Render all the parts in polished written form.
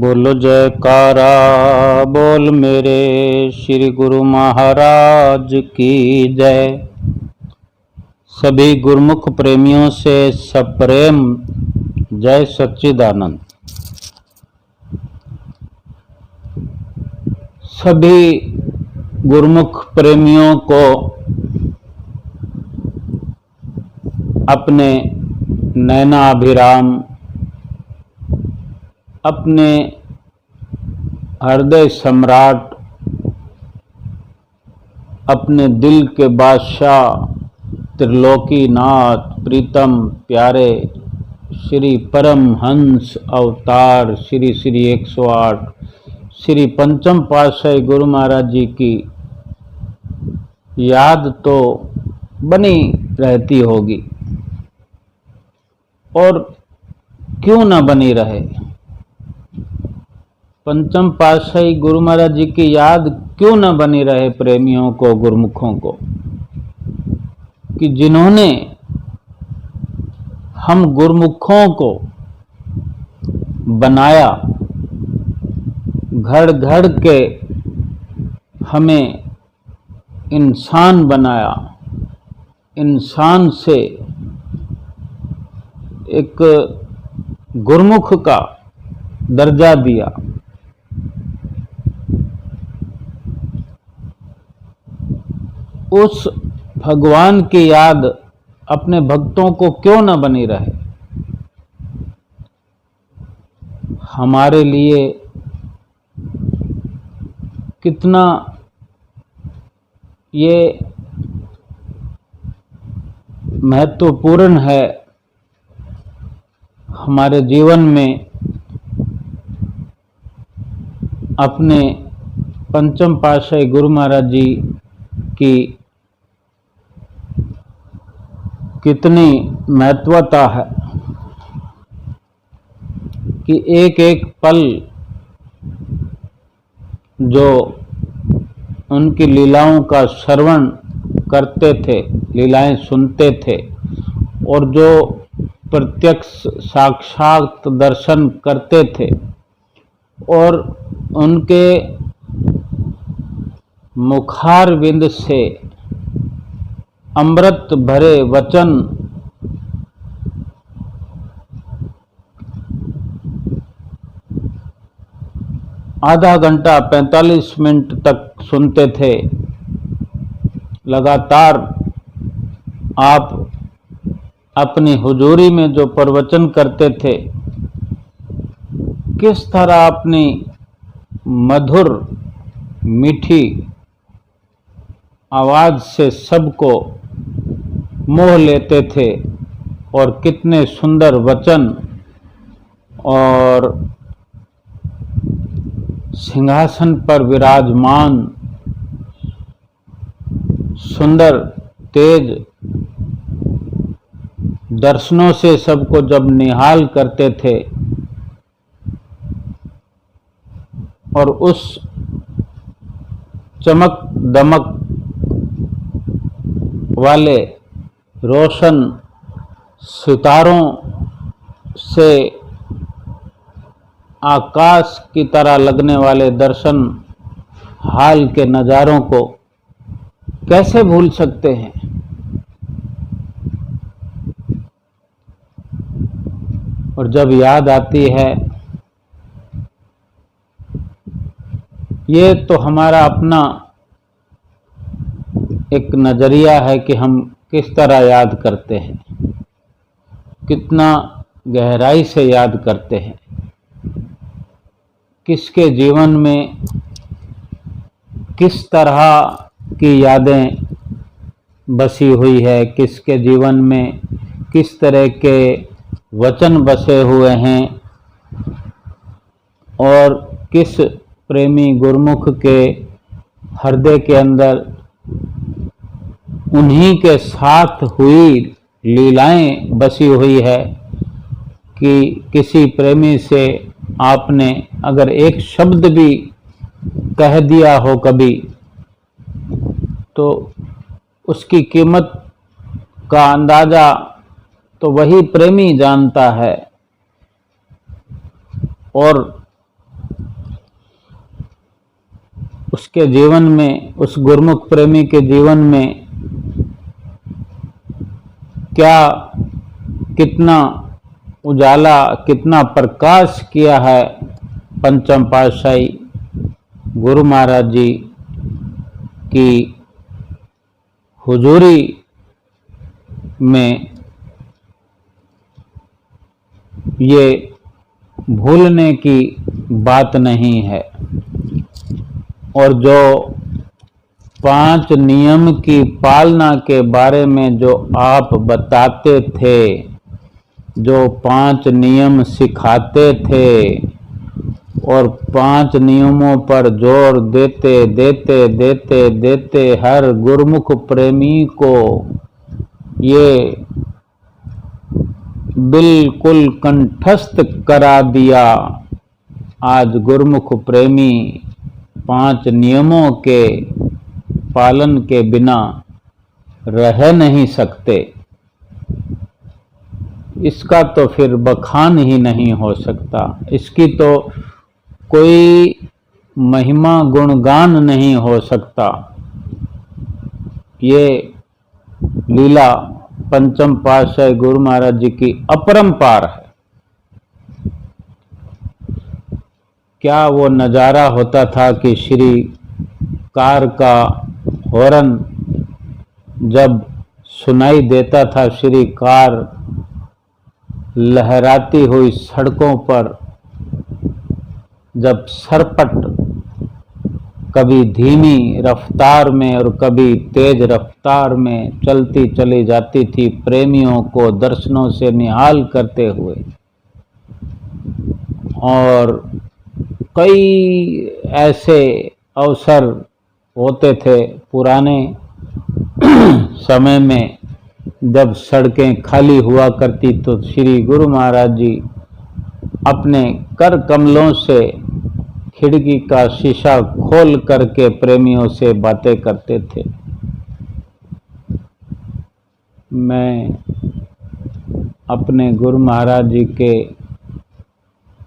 बोलो जयकारा बोल मेरे श्री गुरु महाराज की जय। सभी गुरुमुख प्रेमियों से सप्रेम जय सच्चिदानंद। सभी गुरुमुख प्रेमियों को अपने नैनाभिराम, अपने हृदय सम्राट, अपने दिल के बादशाह त्रिलोकीनाथ प्रीतम प्यारे श्री परमहंस अवतार श्री श्री 108 श्री पंचम पातशाही गुरु महाराज जी की याद तो बनी रहती होगी, और क्यों न बनी रहे। पंचम पातशाही गुरु महाराज जी की याद क्यों न बनी रहे प्रेमियों को, गुरुमुखों को, कि जिन्होंने हम गुरुमुखों को बनाया, घड़ घड़ के हमें इंसान बनाया, इंसान से एक गुरुमुख का दर्जा दिया। उस भगवान की याद अपने भक्तों को क्यों न बनी रहे। हमारे लिए कितना ये महत्वपूर्ण है हमारे जीवन में अपने पंचम पातशाही गुरु महाराज जी की कितनी महत्वता है कि एक एक पल जो उनकी लीलाओं का श्रवण करते थे, लीलाएं सुनते थे, और जो प्रत्यक्ष साक्षात दर्शन करते थे, और उनके मुखारविंद से अमृत भरे वचन आधा घंटा 45 मिनट तक सुनते थे। लगातार आप अपनी हुजूरी में जो प्रवचन करते थे, किस तरह अपनी मधुर मीठी आवाज से सबको मोह लेते थे, और कितने सुंदर वचन और सिंहासन पर विराजमान सुंदर तेज दर्शनों से सबको जब निहाल करते थे, और उस चमक दमक वाले रोशन सितारों से आकाश की तरह लगने वाले दर्शन हाल के नज़ारों को कैसे भूल सकते हैं। और जब याद आती है, ये तो हमारा अपना एक नज़रिया है कि हम किस तरह याद करते हैं, कितना गहराई से याद करते हैं, किसके जीवन में किस तरह की यादें बसी हुई है, किसके जीवन में किस तरह के वचन बसे हुए हैं, और किस प्रेमी गुरुमुख के हृदय के अंदर उन्हीं के साथ हुई लीलाएं बसी हुई है, कि किसी प्रेमी से आपने अगर एक शब्द भी कह दिया हो कभी, तो उसकी कीमत का अंदाजा तो वही प्रेमी जानता है। और उसके जीवन में, उस गुरुमुख प्रेमी के जीवन में क्या कितना उजाला, कितना प्रकाश किया है पंचम पातशाही गुरु महाराज जी की हुजूरी में, ये भूलने की बात नहीं है। और जो 5 नियम की पालना के बारे में जो आप बताते थे, जो 5 नियम सिखाते थे और 5 नियमों पर जोर देते देते देते देते हर गुरुमुख प्रेमी को ये बिल्कुल कंठस्थ करा दिया। आज गुरुमुख प्रेमी 5 नियमों के पालन के बिना रह नहीं सकते। इसका तो फिर बखान ही नहीं हो सकता, इसकी तो कोई महिमा गुणगान नहीं हो सकता। ये लीला पंचम पातशाही गुरु महाराज जी की अपरंपार है। क्या वो नज़ारा होता था कि श्री कार का हॉर्न जब सुनाई देता था, श्री कार लहराती हुई सड़कों पर जब सरपट कभी धीमी रफ्तार में और कभी तेज रफ्तार में चलती चली जाती थी, प्रेमियों को दर्शनों से निहाल करते हुए। और कई ऐसे अवसर होते थे पुराने समय में जब सड़कें खाली हुआ करती, तो श्री गुरु महाराज जी अपने कर कमलों से खिड़की का शीशा खोल करके प्रेमियों से बातें करते थे। मैं अपने गुरु महाराज जी के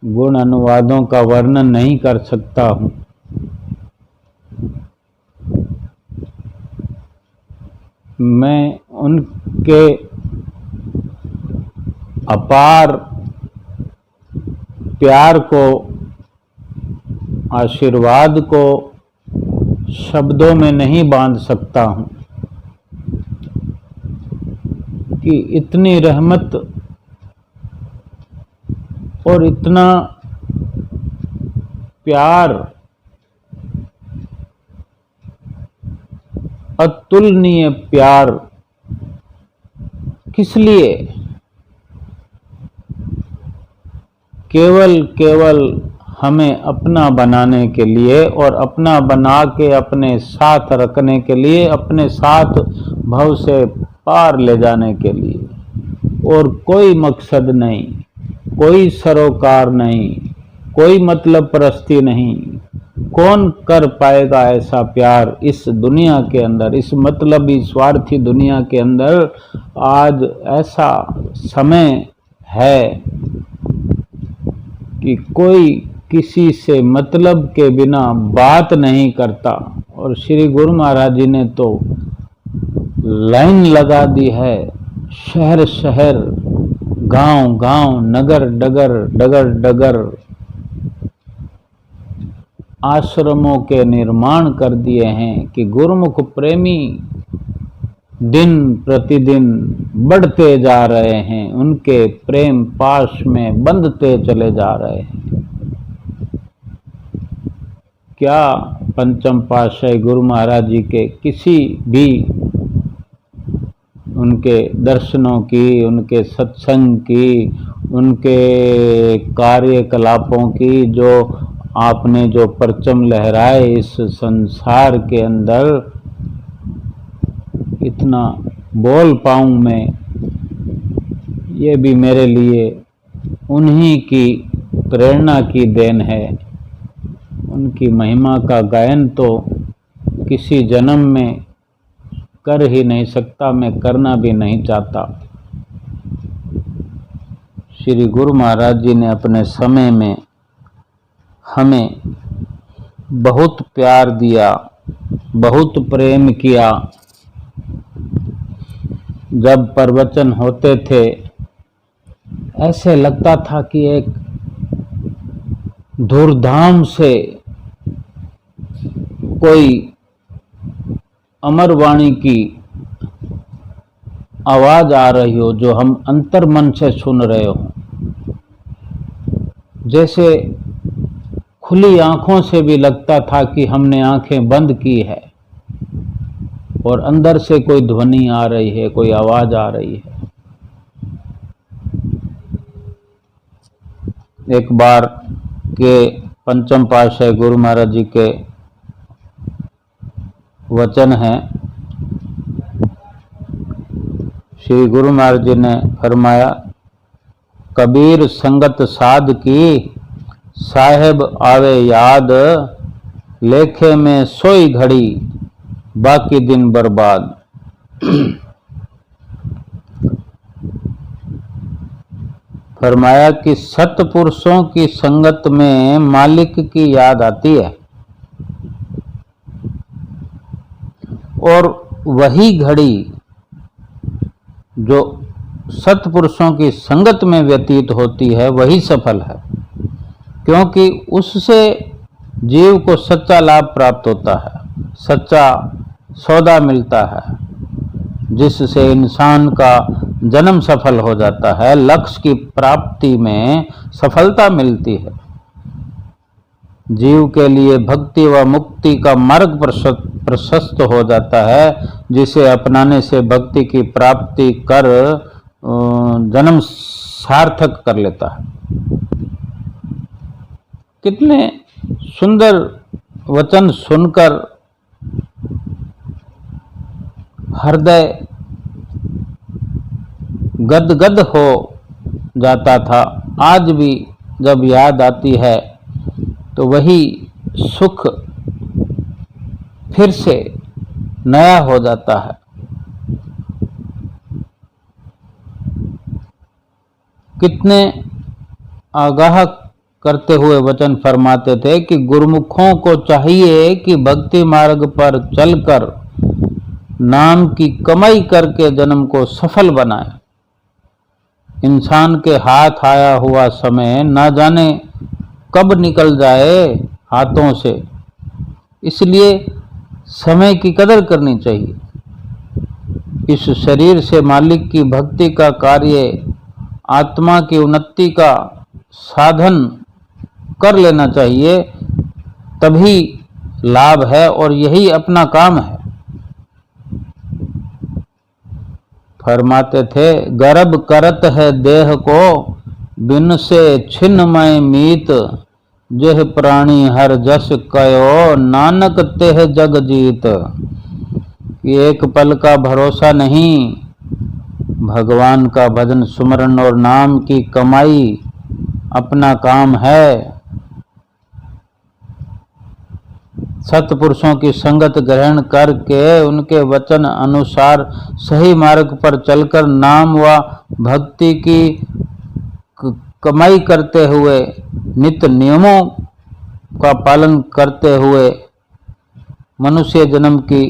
गुण अनुवादों का वर्णन नहीं कर सकता हूँ। मैं उनके अपार प्यार को, आशीर्वाद को शब्दों में नहीं बांध सकता हूँ कि इतनी रहमत और इतना प्यार, अतुलनीय प्यार किस लिए? केवल हमें अपना बनाने के लिए और अपना बना के अपने साथ रखने के लिए, अपने साथ भव से पार ले जाने के लिए। और कोई मकसद नहीं, कोई सरोकार नहीं, कोई मतलब परस्ती नहीं। कौन कर पाएगा ऐसा प्यार इस दुनिया के अंदर, इस मतलबी स्वार्थी दुनिया के अंदर? आज ऐसा समय है कि कोई किसी से मतलब के बिना बात नहीं करता। और श्री गुरु महाराज जी ने तो लाइन लगा दी है, शहर शहर, गांव गांव, नगर डगर, डगर डगर आश्रमों के निर्माण कर दिए हैं कि गुरुमुख प्रेमी दिन प्रतिदिन बढ़ते जा रहे हैं, उनके प्रेम पाश में बंधते चले जा रहे हैं। क्या पंचम पातशाही गुरु महाराज जी के किसी भी उनके दर्शनों की, उनके सत्संग की, उनके कार्यकलापों की जो आपने जो परचम लहराए इस संसार के अंदर, इतना बोल पाऊं मैं, ये भी मेरे लिए उन्हीं की प्रेरणा की देन है। उनकी महिमा का गायन तो किसी जन्म में कर ही नहीं सकता, मैं करना भी नहीं चाहता। श्री गुरु महाराज जी ने अपने समय में हमें बहुत प्यार दिया, बहुत प्रेम किया। जब प्रवचन होते थे ऐसे लगता था कि एक धूमधाम से कोई अमर वाणी की आवाज आ रही हो जो हम अंतर मन से सुन रहे हो। जैसे खुली आंखों से भी लगता था कि हमने आंखें बंद की है और अंदर से कोई ध्वनि आ रही है, कोई आवाज आ रही है। एक बार के पंचम पातशाह गुरु महाराज जी के वचन हैं। श्री गुरु महाराज जी ने फरमाया, कबीर संगत साध की, साहेब आवे याद, लेखे में सोई घड़ी, बाकी दिन बर्बाद। फरमाया कि सत्पुरुषों की संगत में मालिक की याद आती है और वही घड़ी जो सत्पुरुषों की संगत में व्यतीत होती है वही सफल है, क्योंकि उससे जीव को सच्चा लाभ प्राप्त होता है, सच्चा सौदा मिलता है, जिससे इंसान का जन्म सफल हो जाता है, लक्ष्य की प्राप्ति में सफलता मिलती है। जीव के लिए भक्ति व मुक्ति का मार्ग प्रशस्त हो जाता है, जिसे अपनाने से भक्ति की प्राप्ति कर जन्म सार्थक कर लेता है। कितने सुंदर वचन सुनकर हृदय गदगद हो जाता था। आज भी जब याद आती है तो वही सुख फिर से नया हो जाता है। कितने आगाह करते हुए वचन फरमाते थे कि गुरुमुखों को चाहिए कि भक्ति मार्ग पर चलकर नाम की कमाई करके जन्म को सफल बनाए। इंसान के हाथ आया हुआ समय ना जाने कब निकल जाए हाथों से, इसलिए समय की कदर करनी चाहिए। इस शरीर से मालिक की भक्ति का कार्य आत्मा की उन्नति का साधन कर लेना चाहिए, तभी लाभ है और यही अपना काम है। फरमाते थे, गर्भ करत है देह को, बिन से छिन्नमय मीत, जेह प्राणी हर जस कयो, नानक तेह जग जीत। ये एक पल का भरोसा नहीं, भगवान का भजन सुमरन और नाम की कमाई अपना काम है। सत्पुरुषों की संगत ग्रहण करके उनके वचन अनुसार सही मार्ग पर चलकर नाम व भक्ति की कमाई करते हुए, नित्य नियमों का पालन करते हुए मनुष्य जन्म की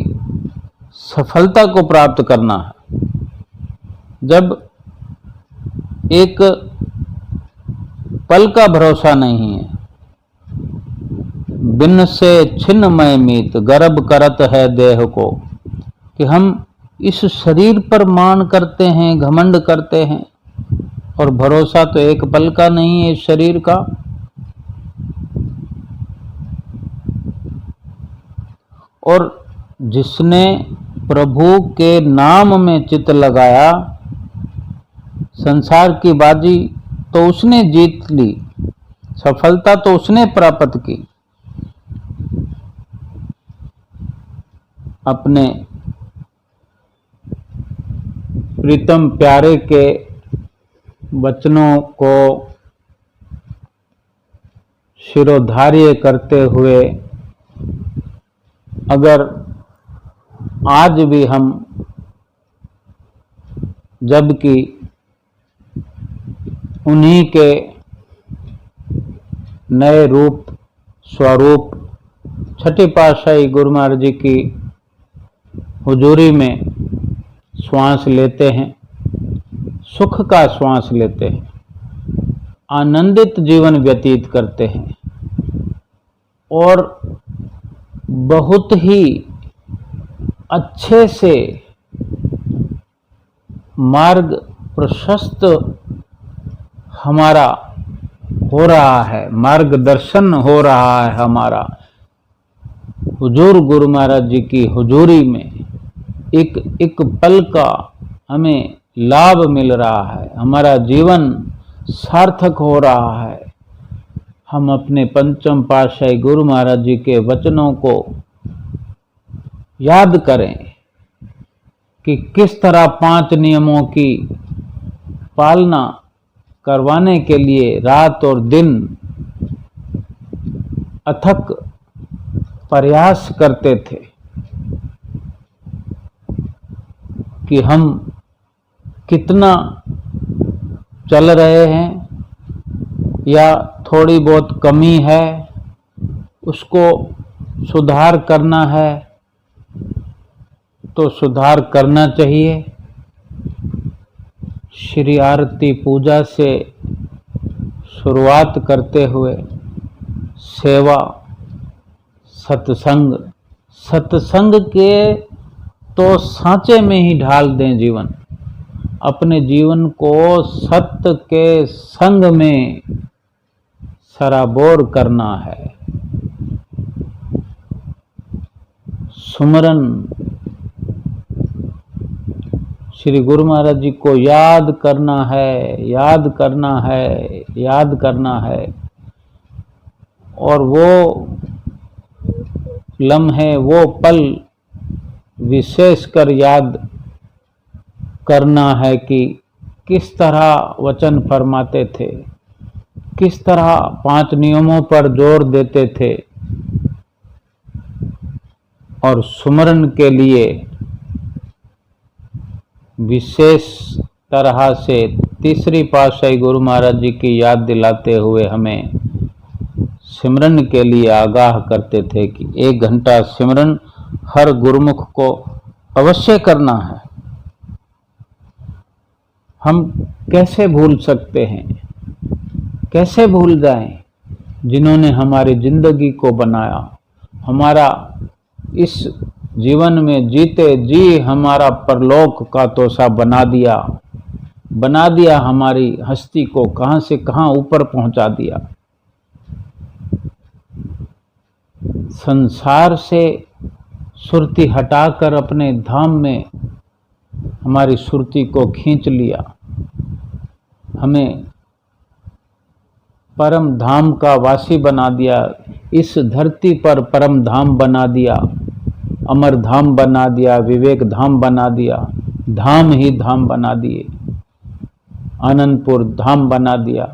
सफलता को प्राप्त करना है। जब एक पल का भरोसा नहीं है, बिन से छिन्नमय मीत, गर्भ करत है देह को, कि हम इस शरीर पर मान करते हैं, घमंड करते हैं, और भरोसा तो एक पल का नहीं है इस शरीर का। और जिसने प्रभु के नाम में चित्त लगाया, संसार की बाजी तो उसने जीत ली, सफलता तो उसने प्राप्त की। अपने प्रीतम प्यारे के वचनों को शिरोधार्य करते हुए अगर आज भी हम, जबकि उन्हीं के नए रूप स्वरूप छठी पातशाही गुरु महाराज जी की हुजूरी में श्वास लेते हैं, सुख का श्वास लेते हैं, आनंदित जीवन व्यतीत करते हैं और बहुत ही अच्छे से मार्ग प्रशस्त हमारा हो रहा है, मार्गदर्शन हो रहा है हमारा। हुजूर गुरु महाराज जी की हुजूरी में एक एक पल का हमें लाभ मिल रहा है, हमारा जीवन सार्थक हो रहा है। हम अपने पंचम पातशाही गुरु महाराज जी के वचनों को याद करें कि किस तरह 5 नियमों की पालना करवाने के लिए रात और दिन अथक प्रयास करते थे कि हम कितना चल रहे हैं या थोड़ी बहुत कमी है, उसको सुधार करना है तो सुधार करना चाहिए। श्री आरती पूजा से शुरुआत करते हुए सेवा, सत्संग, सत्संग के तो सांचे में ही ढाल दें जीवन, अपने जीवन को सत्य के संग में सराबोर करना है। सुमरन, श्री गुरु महाराज जी को याद करना है, याद करना है, याद करना है और वो लम्हे, वो पल विशेषकर याद करना है कि किस तरह वचन फरमाते थे, किस तरह 5 नियमों पर जोर देते थे और सुमरन के लिए विशेष तरह से तीसरी पातशाही गुरु महाराज जी की याद दिलाते हुए हमें सिमरन के लिए आगाह करते थे कि 1 घंटा सिमरन हर गुरुमुख को अवश्य करना है। हम कैसे भूल सकते हैं, कैसे भूल जाएं जिन्होंने हमारी जिंदगी को बनाया, हमारा इस जीवन में जीते जी हमारा परलोक का तोसा बना दिया हमारी हस्ती को कहां से कहां ऊपर पहुंचा दिया। संसार से सुरती हटाकर अपने धाम में हमारी सुरती को खींच लिया, हमें परम धाम का वासी बना दिया, इस धरती पर परम धाम बना दिया, अमर धाम बना दिया, विवेक धाम बना दिया, धाम ही धाम बना दिए, आनंदपुर धाम बना दिया,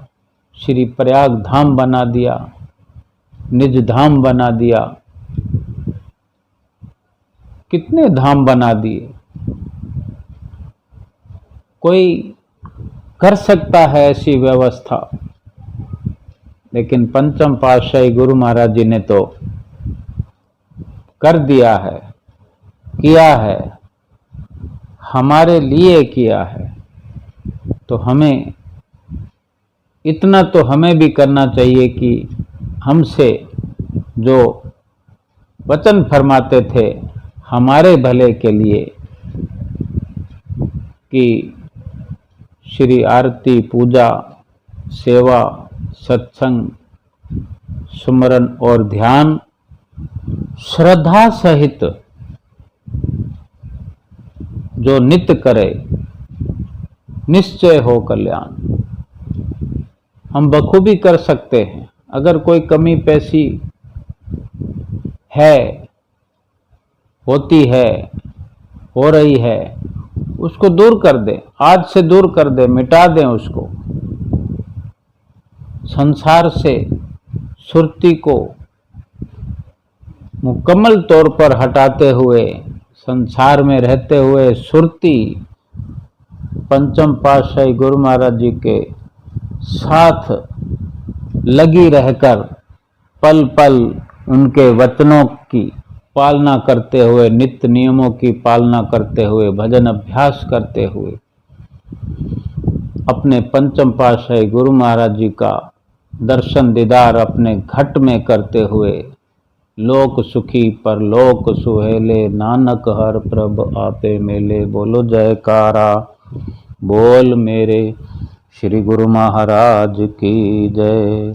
श्री प्रयाग धाम बना दिया, निज धाम बना दिया, कितने धाम बना दिए। कोई कर सकता है ऐसी व्यवस्था, लेकिन पंचम पातशाही गुरु महाराज जी ने तो कर दिया है, किया है, हमारे लिए किया है। तो हमें इतना तो हमें भी करना चाहिए कि हमसे जो वचन फरमाते थे हमारे भले के लिए कि श्री आरती पूजा, सेवा, सत्संग, सुमरन और ध्यान श्रद्धा सहित जो नित्य करे निश्चय हो कल्याण। हम बखूबी कर सकते हैं। अगर कोई कमी पैसी है, होती है, हो रही है, उसको दूर कर दें, आज से दूर कर दें, मिटा दें उसको। संसार से सुरती को मुकम्मल तौर पर हटाते हुए, संसार में रहते हुए सुरती पंचम पातशाही गुरु महाराज जी के साथ लगी रहकर पल पल उनके वचनों की पालना करते हुए, नित्य नियमों की पालना करते हुए, भजन अभ्यास करते हुए, अपने पंचम पातशाही गुरु महाराज जी का दर्शन दीदार अपने घट में करते हुए, लोक सुखी पर लोक सुहेले, नानक हर प्रभ आपे मेले। बोलो जयकारा, बोल मेरे श्री गुरु महाराज की जय।